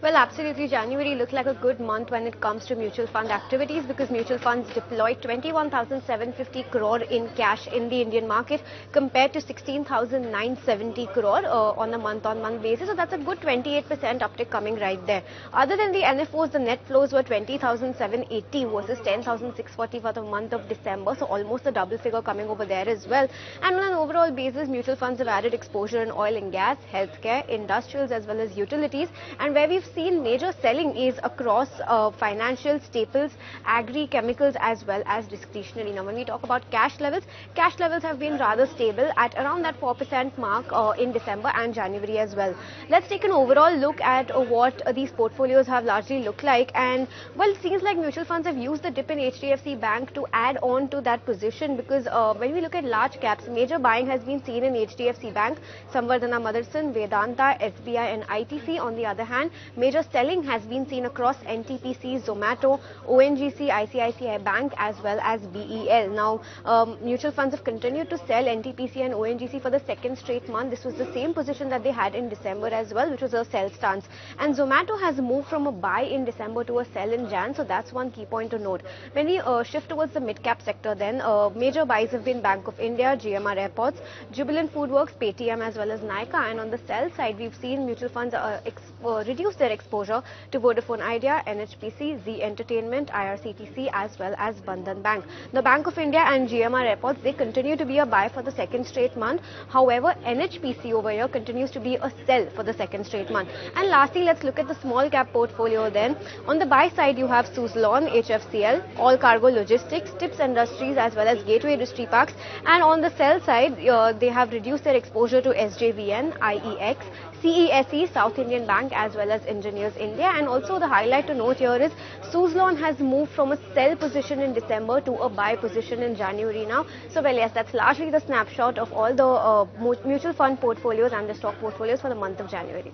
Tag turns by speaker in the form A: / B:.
A: Well, absolutely. January looked like a good month when it comes to mutual fund activities because mutual funds deployed 21,750 crore in cash in the Indian market compared to 16,970 crore on a month-on-month basis. So that's a good 28% uptick coming right there. Other than the NFOs, the net flows were 20,780 versus 10,640 for the month of December. So almost a double figure coming over there as well. And on an overall basis, mutual funds have added exposure in oil and gas, healthcare, industrials as well as utilities. And where we've seen major selling is across financial staples, agri, chemicals as well as discretionary. Now when we talk about cash levels have been rather stable at around that 4% mark in December and January as well. Let's take an overall look at what these portfolios have largely looked like, and well, it seems like mutual funds have used the dip in HDFC Bank to add on to that position because when we look at large caps, major buying has been seen in HDFC Bank, Samvardhana Motherson, Vedanta, SBI and ITC. On the other hand, major selling has been seen across NTPC, Zomato, ONGC, ICICI Bank as well as BEL. Now, mutual funds have continued to sell NTPC and ONGC for the second straight month. This was the same position that they had in December as well, which was a sell stance. And Zomato has moved from a buy in December to a sell in Jan, so that's one key point to note. When we shift towards the mid-cap sector then, major buys have been Bank of India, GMR Airports, Jubilant Foodworks, Paytm as well as Nykaa. And on the sell side, we've seen mutual funds reduce their exposure to Vodafone Idea, NHPC, Zee Entertainment, IRCTC as well as Bandhan Bank. The Bank of India and GMR Airports, they continue to be a buy for the second straight month. However, NHPC over here continues to be a sell for the second straight month. And lastly, let's look at the small cap portfolio then. On the buy side, you have Suzlon, HFCL, All Cargo Logistics, Tips Industries as well as Gateway Distriparks. And on the sell side, they have reduced their exposure to SJVN, IEX, CESE, South Indian Bank as well as Engineers India. And also the highlight to note here is Suzlon has moved from a sell position in December to a buy position in January now. So well, yes, that's largely the snapshot of all the mutual fund portfolios and the stock portfolios for the month of January.